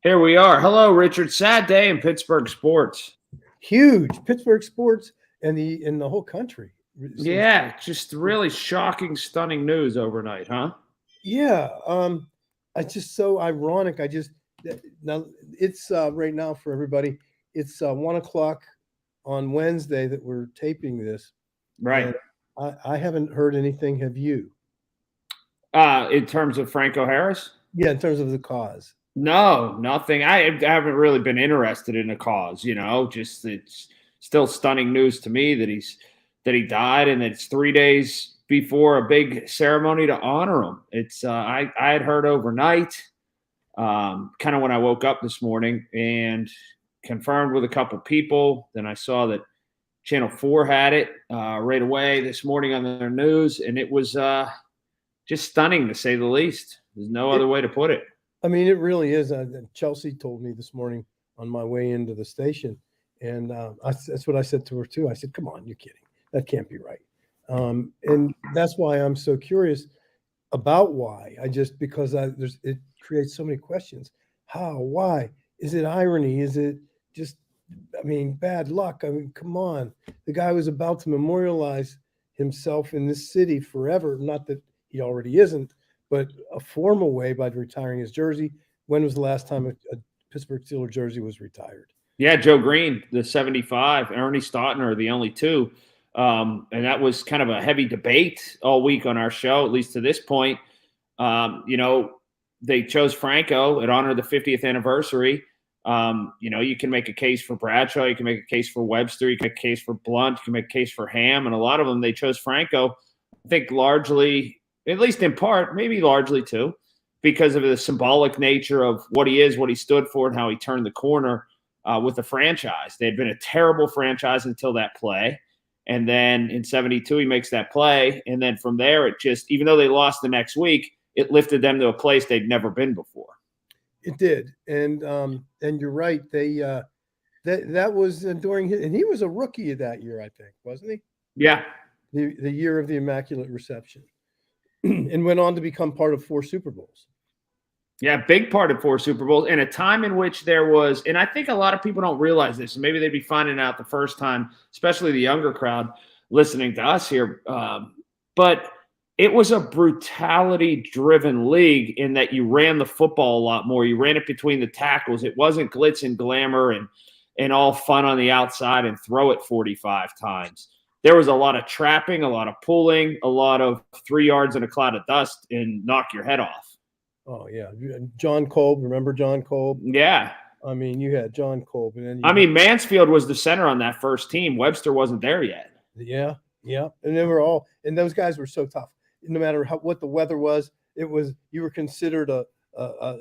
Here we are. Hello, Richard. Sad day in Pittsburgh sports. Huge Pittsburgh sports and the whole country. It seems. Yeah, just really shocking, stunning news overnight, huh? Yeah, it's just so ironic. Now it's right now for everybody. It's 1 o'clock on Wednesday that we're taping this, Right. and I haven't heard anything. Have you? In terms of Franco Harris? Yeah, in terms of the cause. No, nothing. I haven't really been interested in the cause, just it's still stunning news to me that he died and it's 3 days before a big ceremony to honor him. It's I had heard overnight, kind of when I woke up this morning and confirmed with a couple people. Then I saw that Channel 4 had it right away this morning on their news, and it was just stunning to say the least. There's no other way to put it. I mean, it really is. Chelsea told me this morning on my way into the station, and that's what I said to her too. I said, "Come on, you're kidding. That can't be right." And that's why I'm so curious about why. Because it creates so many questions. How? Why? Is it irony? Is it just? I mean, bad luck. I mean, come on. The guy was about to memorialize himself in this city forever. Not that he already isn't, but a formal way by retiring his jersey. When was the last time a Pittsburgh Steelers jersey was retired? Yeah, Joe Green, the 75, Ernie Stoughton are the only two. And that was kind of a heavy debate all week on our show, at least to this point. They chose Franco. It honored the 50th anniversary. You can make a case for Bradshaw. You can make a case for Webster. You can make a case for Blunt. You can make a case for Ham. And a lot of them, they chose Franco, I think largely, at least in part, maybe largely too, because of the symbolic nature of what he is, what he stood for, and how he turned the corner with the franchise. They had been a terrible franchise until that play. And then in 72, he makes that play. And then from there, it just, even though they lost the next week, it lifted them to a place they'd never been before. It did. And you're right. That was during his, and he was a rookie that year, I think, wasn't he? Yeah. The year of the Immaculate Reception. And went on to become part of 4 Super Bowls. Yeah, big part of 4 Super Bowls in a time in which there was, and I think a lot of people don't realize this, and maybe they'd be finding out the first time, especially the younger crowd listening to us here. But it was a brutality-driven league in that you ran the football a lot more. You ran it between the tackles. It wasn't glitz and glamour and all fun on the outside and throw it 45 times. There was a lot of trapping, a lot of pulling, a lot of 3 yards in a cloud of dust and knock your head off. Oh, yeah. John Kolb. Remember John Kolb? Yeah. I mean, you had John Kolb. And then Mansfield was the center on that first team. Webster wasn't there yet. Yeah, yeah. And they were all – and those guys were so tough. No matter what the weather was, you were considered a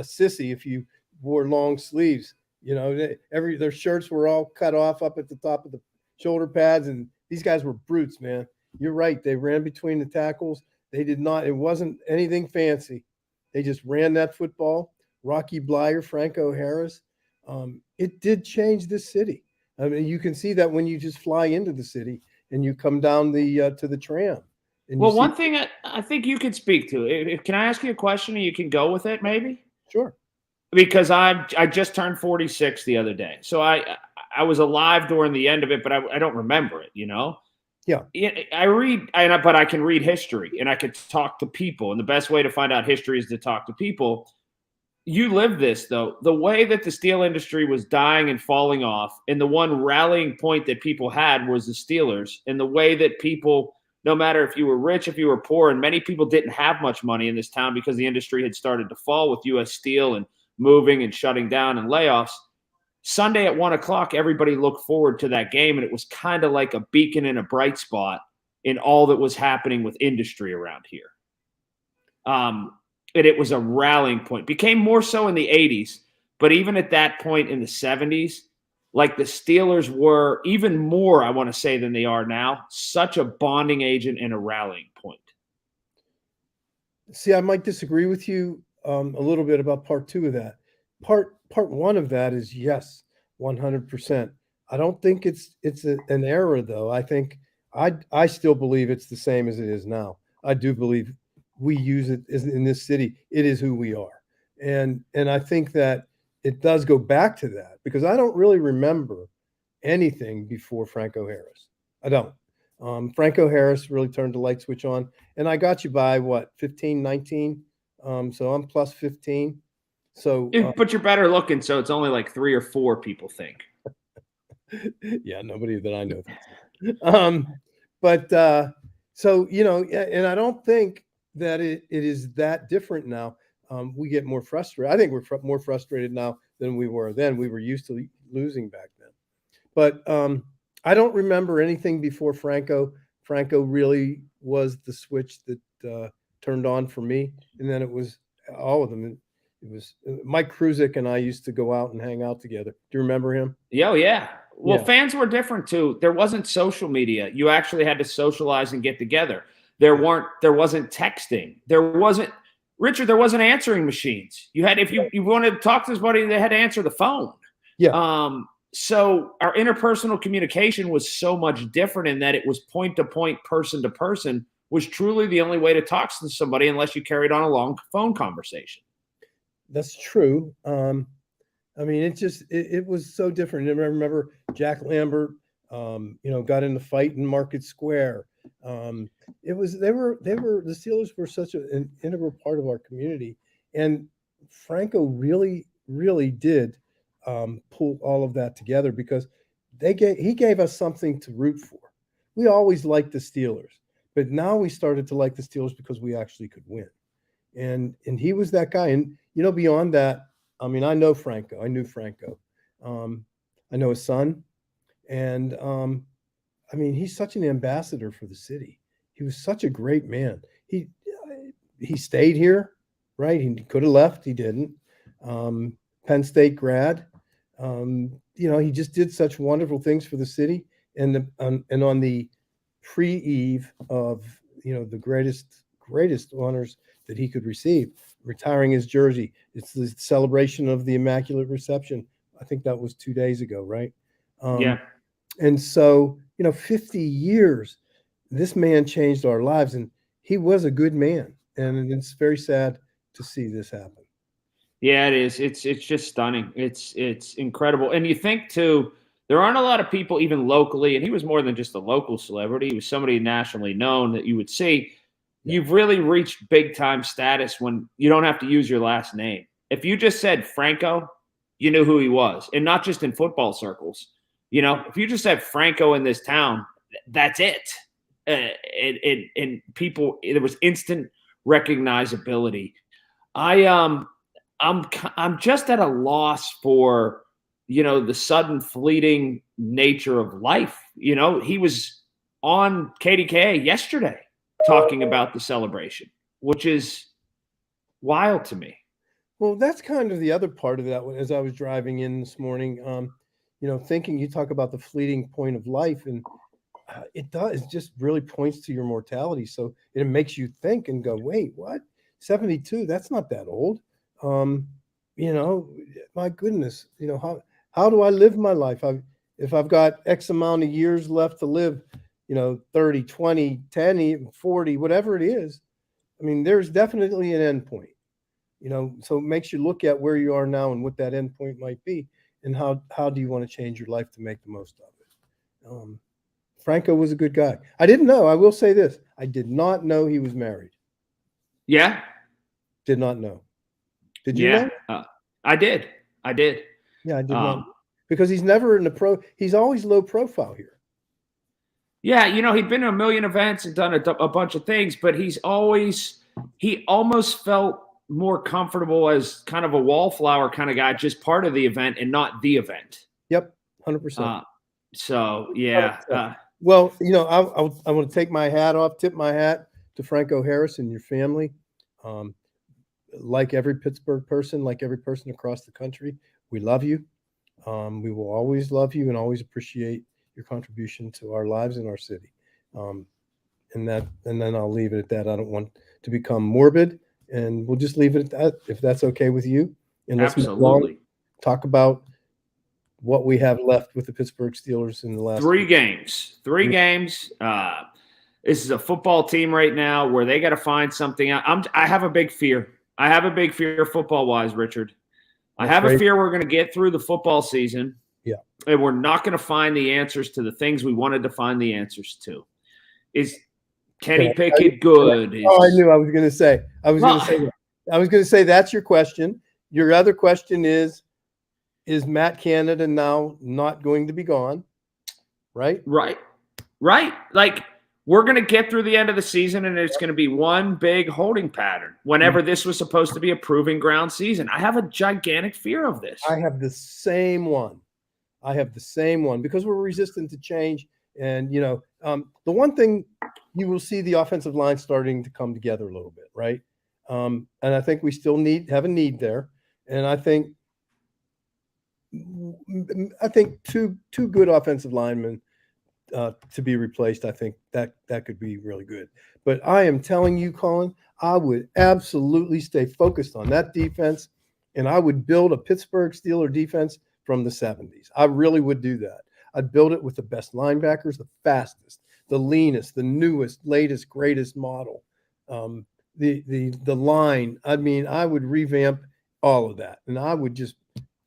sissy if you wore long sleeves. Their shirts were all cut off up at the top of the shoulder pads, and these guys were brutes, man. You're right. They ran between the tackles. They did not – it wasn't anything fancy. They just ran that football. Rocky Blyer, Franco Harris. It did change this city. I mean, you can see that when you just fly into the city and you come down to the tram. Well, one thing I think you could speak to. Can I ask you a question and you can go with it maybe? Sure. Because I just turned 46 the other day. So I was alive during the end of it, but I don't remember it, Yeah. I read, but I can read history and I could talk to people. And the best way to find out history is to talk to people. You live this, though. The way that the steel industry was dying and falling off, and the one rallying point that people had was the Steelers. And the way that people, no matter if you were rich, if you were poor, and many people didn't have much money in this town because the industry had started to fall with U.S. Steel and moving and shutting down and layoffs. Sunday at 1 o'clock, everybody looked forward to that game, and it was kind of like a beacon and a bright spot in all that was happening with industry around here. And it was a rallying point. Became more so in the 80s, but even at that point in the 70s, like the Steelers were even more, I want to say, than they are now, such a bonding agent and a rallying point. See, I might disagree with you a little bit about part 2 of that. Part 1 of that is yes, 100%. I don't think it's an error, though. I think I still believe it's the same as it is now. I do believe we use it in this city. It is who we are, and I think that it does go back to that because I don't really remember anything before Franco Harris. I don't. Franco Harris really turned the light switch on, and I got you by what, 15, 19? So I'm plus 15. So, But you're better looking, so it's only like 3 or 4 people think. yeah, nobody that I know thinks. But so, you know, and I don't think that it is that different now. We get more frustrated. I think we're more frustrated now than we were then. We were used to losing back then. But I don't remember anything before Franco. Franco really was the switch that turned on for me. And then it was all of them. It was Mike Kruzik and I used to go out and hang out together. Do you remember him? Oh, yeah. Well, Yeah. fans were different too. There wasn't social media. You actually had to socialize and get together. There wasn't texting. There wasn't answering machines. You had, if you wanted to talk to somebody, they had to answer the phone. Yeah. So our interpersonal communication was so much different in that it was point to point, person to person, was truly the only way to talk to somebody unless you carried on a long phone conversation. That's true. I mean, it was so different. And I remember Jack Lambert, you know, got in the fight in Market Square. The Steelers were such an integral part of our community, and Franco really, really did pull all of that together because he gave us something to root for. We always liked the Steelers, but now we started to like the Steelers because we actually could win, and he was that guy. And you know, beyond that, I mean, I know Franco. I knew Franco. I know his son, and I mean, he's such an ambassador for the city. He was such a great man. He stayed here, right? He could have left. He didn't. Penn State grad. You know, he just did such wonderful things for the city. And on the pre-eve of, you know, the greatest honors that he could receive, retiring his jersey. It's the celebration of the Immaculate Reception. I think that was 2 days ago, right? Yeah. And so, you know, 50 years, this man changed our lives, and he was a good man. And it's very sad to see this happen. Yeah, it is. It's just stunning. It's incredible. And you think too, there aren't a lot of people even locally, and he was more than just a local celebrity. He was somebody nationally known that you would see. Yeah. You've really reached big time status when you don't have to use your last name. If you just said Franco, you knew who he was, and not just in football circles. You know, if you just said Franco in this town, that's it. And people, there was instant recognizability. I'm just at a loss for, you know, the sudden fleeting nature of life. You know, he was on KDKA yesterday talking about the celebration, which is wild to me. Well, that's kind of the other part of that. As I was driving in this morning, you know, thinking, you talk about the fleeting point of life, and it just really points to your mortality. So it makes you think and go, wait, what? 72? That's not that old. You know, my goodness, you know, how do I live my life? If I've got X amount of years left to live, you know, 30, 20, 10, even 40, whatever it is. I mean, there's definitely an end point, you know, so it makes you look at where you are now and what that end point might be, and how do you want to change your life to make the most of it. Franco was a good guy. I didn't know. I will say this. I did not know he was married. Yeah. Did not know. Did you know? I did. Yeah, I did not. Because he's never in the he's always low profile here. Yeah, you know, he'd been to a million events and done a bunch of things, but he almost felt more comfortable as kind of a wallflower kind of guy, just part of the event and not the event. Yep, 100%. So, yeah. Well, you know, I want to take my hat off, tip my hat to Franco Harris and your family. Like every Pittsburgh person, like every person across the country, we love you. We will always love you and always appreciate your contribution to our lives and our city. And then I'll leave it at that. I don't want to become morbid, and we'll just leave it at that, if that's okay with you. And let's absolutely talk about what we have left with the Pittsburgh Steelers in the last 3 games. 3 games. This is a football team right now where they got to find something out. I have a big fear. Football-wise, Richard. I have a fear we're going to get through the football season. Yeah. And we're not going to find the answers to the things we wanted to find the answers to. Is Kenny Pickett good? I knew I was going to say. I was going to say that. I was going to say that's your question. Your other question is Matt Canada now not going to be gone? Right? Right. Like, we're going to get through the end of the season, and it's going to be one big holding pattern whenever this was supposed to be a proving ground season. I have a gigantic fear of this. I have the same one. Because we're resistant to change. And, the one thing you will see the offensive line starting to come together a little bit, right? And I think we still have a need there. And I think two good offensive linemen to be replaced. I think that could be really good. But I am telling you, Colin, I would absolutely stay focused on that defense, and I would build a Pittsburgh Steelers defense from the 70s. I really would do that. I'd build it with the best linebackers, the fastest, the leanest, the newest, latest, greatest model. The line. I mean, I would revamp all of that, and I would just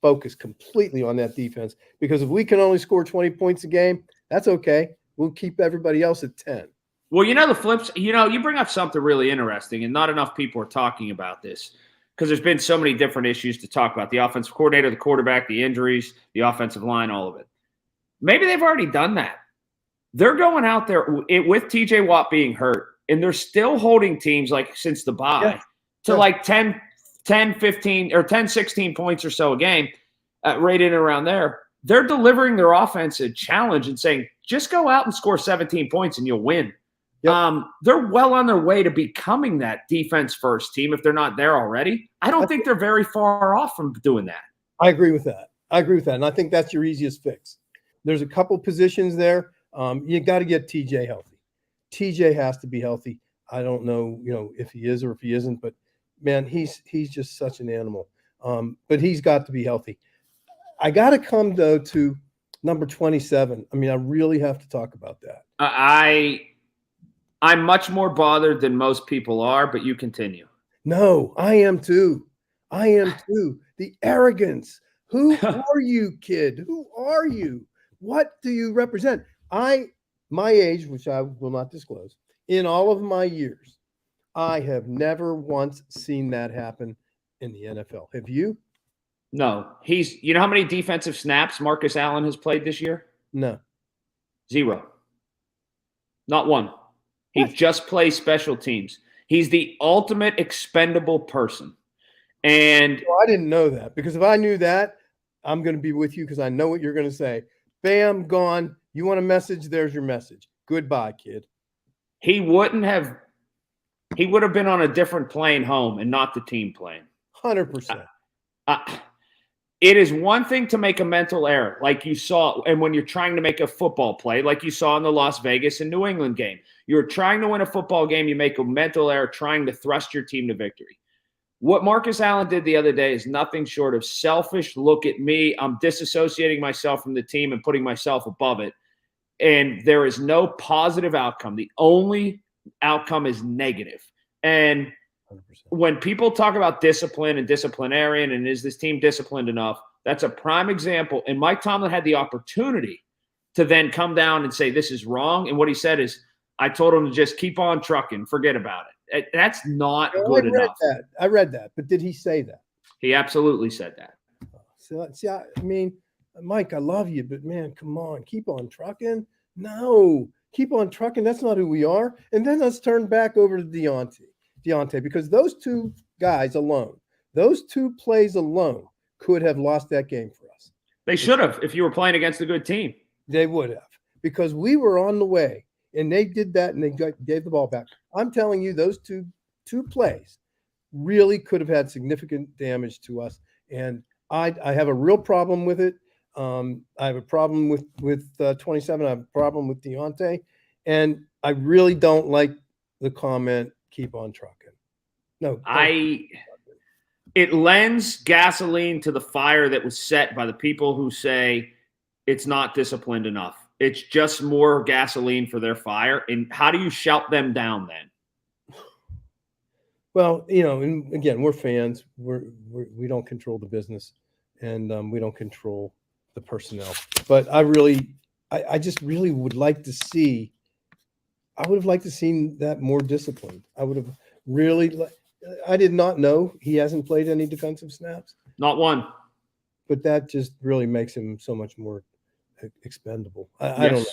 focus completely on that defense, because if we can only score 20 points a game, that's okay. We'll keep everybody else at 10. Well, the flips, you bring up something really interesting, and not enough people are talking about this because there's been so many different issues to talk about. The offensive coordinator, the quarterback, the injuries, the offensive line, all of it. Maybe they've already done that. They're going out there with TJ Watt being hurt, and they're still holding teams like since the bye to like 10, 15 or 10, 16 points or so a game, right in and around there. They're delivering their offense a challenge and saying, just go out and score 17 points and you'll win. Yep. They're well on their way to becoming that defense first team if they're not there already. I don't think they're very far off from doing that. I agree with that. And I think that's your easiest fix. There's a couple positions there. You got to get TJ healthy. TJ has to be healthy. I don't know, if he is or if he isn't, but man, he's just such an animal. But he's got to be healthy. I got to come though to number 27. I mean, I really have to talk about that. I'm much more bothered than most people are, but you continue. No, I am too. The arrogance. Who are you, kid? Who are you? What do you represent? My age, which I will not disclose, in all of my years, I have never once seen that happen in the NFL. Have you? No. You know how many defensive snaps Marcus Allen has played this year? No. 0. Not one. He just plays special teams. He's the ultimate expendable person. And I didn't know that, because if I knew that, I'm going to be with you, because I know what you're going to say. Bam, gone. You want a message? There's your message. Goodbye, kid. He would have been on a different plane home and not the team plane. 100%. It is one thing to make a mental error like you saw, and when you're trying to make a football play like you saw in the Las Vegas and New England game. You're trying to win a football game, you make a mental error trying to thrust your team to victory. What Marcus Allen did the other day is nothing short of selfish. Look at me. I'm disassociating myself from the team and putting myself above it. And there is no positive outcome. The only outcome is negative. And 100%. When people talk about discipline and disciplinarian and is this team disciplined enough, that's a prime example. And Mike Tomlin had the opportunity to then come down and say, this is wrong. And what he said is, I told him to just keep on trucking, forget about it. That's not good enough. I read that, but did he say that? He absolutely said that. So, see, I mean, Mike, I love you, but man, come on, keep on trucking. No, keep on trucking. That's not who we are. And then let's turn back over to Deontay, because those two guys alone, those two plays alone could have lost that game for us. They should have, if you were playing against a good team. They would have, because we were on the way. And they did that, and they gave the ball back. I'm telling you, those two plays really could have had significant damage to us. And I have a real problem with it. I have a problem with 27. I have a problem with Deontay. And I really don't like the comment, keep on trucking. No. It lends gasoline to the fire that was set by the people who say it's not disciplined enough. It's just more gasoline for their fire. And how do you shout them down then? Well, and again, we're fans. We don't control the business. and we don't control the personnel. But I just really would like to see. I would have liked to seen that more disciplined. I would have really. I did not know he hasn't played any defensive snaps, Not one. but that just really makes him so much more expendable. Yes.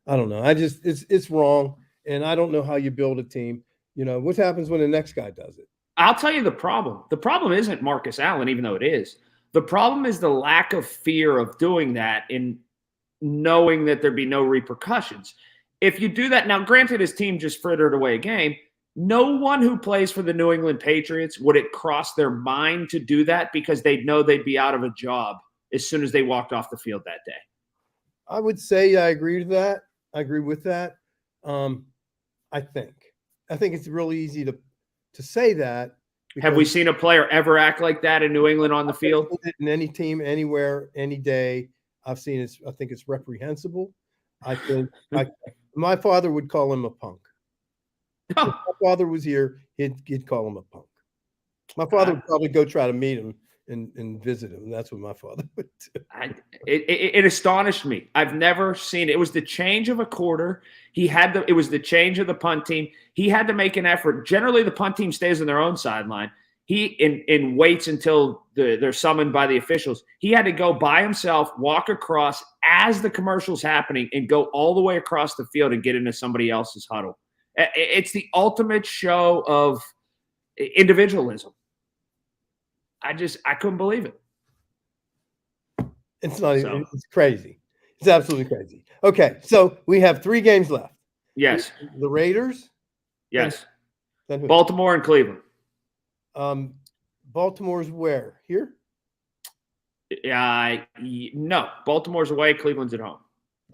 I don't know. It's wrong, and I don't know how you build a team. What happens when the next guy does it? I'll tell you the problem. The problem isn't Marcus Allen, even though it is. The problem is the lack of fear of doing that and knowing that there'd be no repercussions. If you do that, now granted his team just frittered away a game, no one who plays for the New England Patriots would it cross their mind to do that because they'd know they'd be out of a job as soon as they walked off the field that day. I would say I agree with that. I agree with that. I think it's really easy to say that. Have we seen a player ever act like that in New England on the field? In any team, anywhere, any day, I've seen it. I think it's reprehensible. I think my father would call him a punk. If my father was here, he'd call him a punk. My father would probably go try to meet him and visit him. That's what my father would do. It astonished me. I've never seen it. It was the change of a quarter. It was the change of the punt team. He had to make an effort. Generally, the punt team stays on their own sideline. He waits until they're summoned by the officials. He had to go by himself, walk across as the commercial's happening, and go all the way across the field and get into somebody else's huddle. It's the ultimate show of individualism. I couldn't believe it. It's not even, it's crazy. It's absolutely crazy. Okay, so we have 3 games left. Yes. The Raiders. Yes. Then who? Baltimore and Cleveland. Baltimore's where? Here? No. Baltimore's away. Cleveland's at home.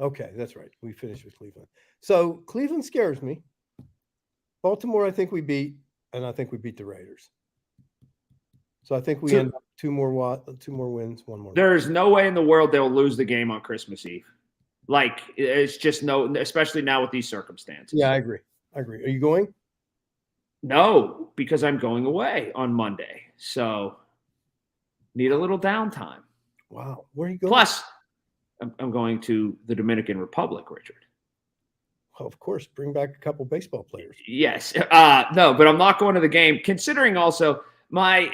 Okay, that's right. We finished with Cleveland. So Cleveland scares me. Baltimore, I think we beat, and I think we beat the Raiders. So I think we end up 2 more wins, 1 more. There is no way in the world they'll lose the game on Christmas Eve. Like, it's just especially now with these circumstances. Yeah, I agree. Are you going? No, because I'm going away on Monday. So need a little downtime. Wow. Where are you going? Plus, I'm going to the Dominican Republic, Richard. Well, of course, bring back a couple baseball players. Yes. No, but I'm not going to the game, considering also my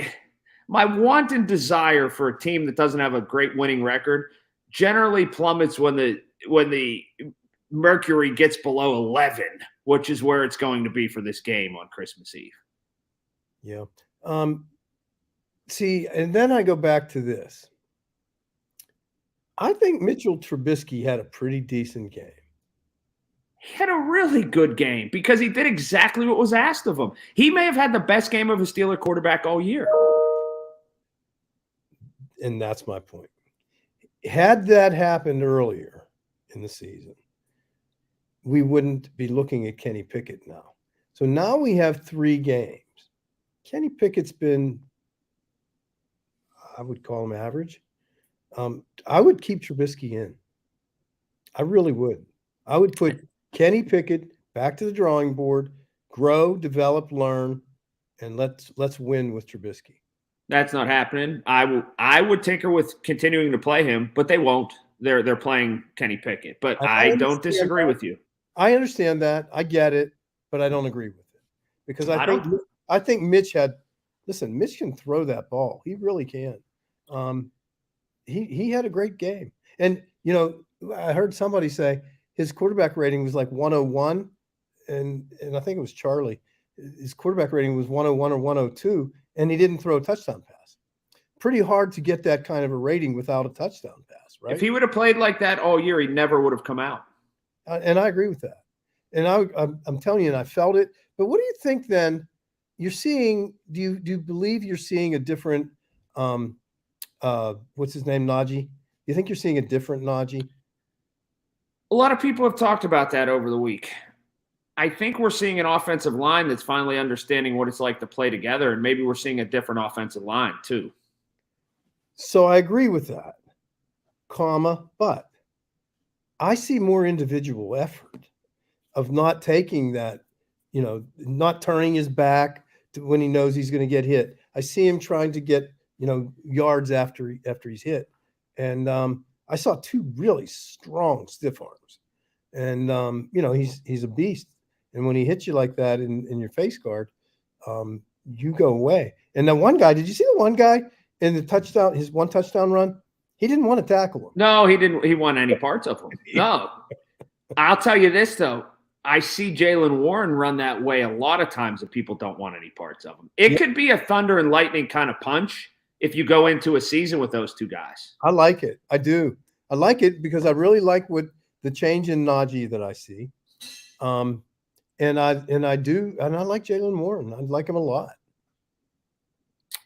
want and desire for a team that doesn't have a great winning record generally plummets when the mercury gets below 11, which is where it's going to be for this game on Christmas Eve. Yeah. See, and then I go back to this. I think Mitchell Trubisky had a pretty decent game. He had a really good game because he did exactly what was asked of him. He may have had the best game of a Steeler quarterback all year. And that's my point. Had that happened earlier in the season, we wouldn't be looking at Kenny Pickett now. So now we have 3 games. Kenny Pickett's been, I would call him average. I would keep Trubisky in. I really would. I would put Kenny Pickett back to the drawing board, grow, develop, learn, and let's win with Trubisky. That's not happening. I would tinker with continuing to play him, but they won't. They're playing Kenny Pickett. But I don't disagree with you. I understand that. I get it, but I don't agree with it. Because I think Mitch Mitch can throw that ball. He really can. He had a great game. And I heard somebody say his quarterback rating was like 101, and I think it was Charlie. His quarterback rating was 101 or 102, and he didn't throw a touchdown pass. Pretty hard to get that kind of a rating without a touchdown pass, right? If he would have played like that all year, he never would have come out. And I agree with that. And I'm telling you, and I felt it. But what do you think then? You're seeing? Do you believe you're seeing a different? What's his name, Najee? You think you're seeing a different Najee? A lot of people have talked about that over the week. I think we're seeing an offensive line that's finally understanding what it's like to play together, and maybe we're seeing a different offensive line too. So I agree with that, but I see more individual effort of not taking that, not turning his back when he knows he's going to get hit. I see him trying to get yards after he's hit. And I saw two really strong stiff arms. And he's a beast. And when he hits you like that in your face guard, you go away. And the one guy, did you see the one guy in the touchdown, his one touchdown run? He didn't want to tackle him. No, he didn't. He want any parts of him. No. I'll tell you this, though. I see Jaylen Warren run that way a lot of times that people don't want any parts of him. It could be a thunder and lightning kind of punch if you go into a season with those two guys. I like it. I do. I like it because I really like the change in Najee that I see. And I like Jaylen Warren. I like him a lot.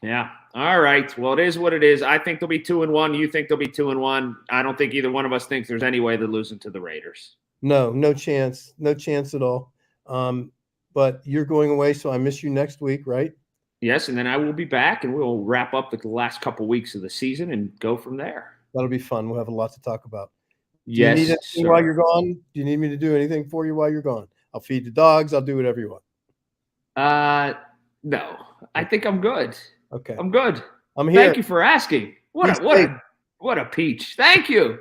Yeah. All right. Well, it is what it is. I think they'll be 2-1. You think they'll be 2-1. I don't think either one of us thinks there's any way they're losing to the Raiders. No chance. No chance at all. But you're going away, so I miss you next week, right? Yes, and then I will be back, and we'll wrap up the last couple weeks of the season and go from there. That'll be fun. We'll have a lot to talk about. Yes, do you need anything while you're gone? Do you need me to do anything for you while you're gone? I'll feed the dogs. I'll do whatever you want. No. I think I'm good. Okay. I'm good. I'm here. Thank you for asking. What a peach. Thank you.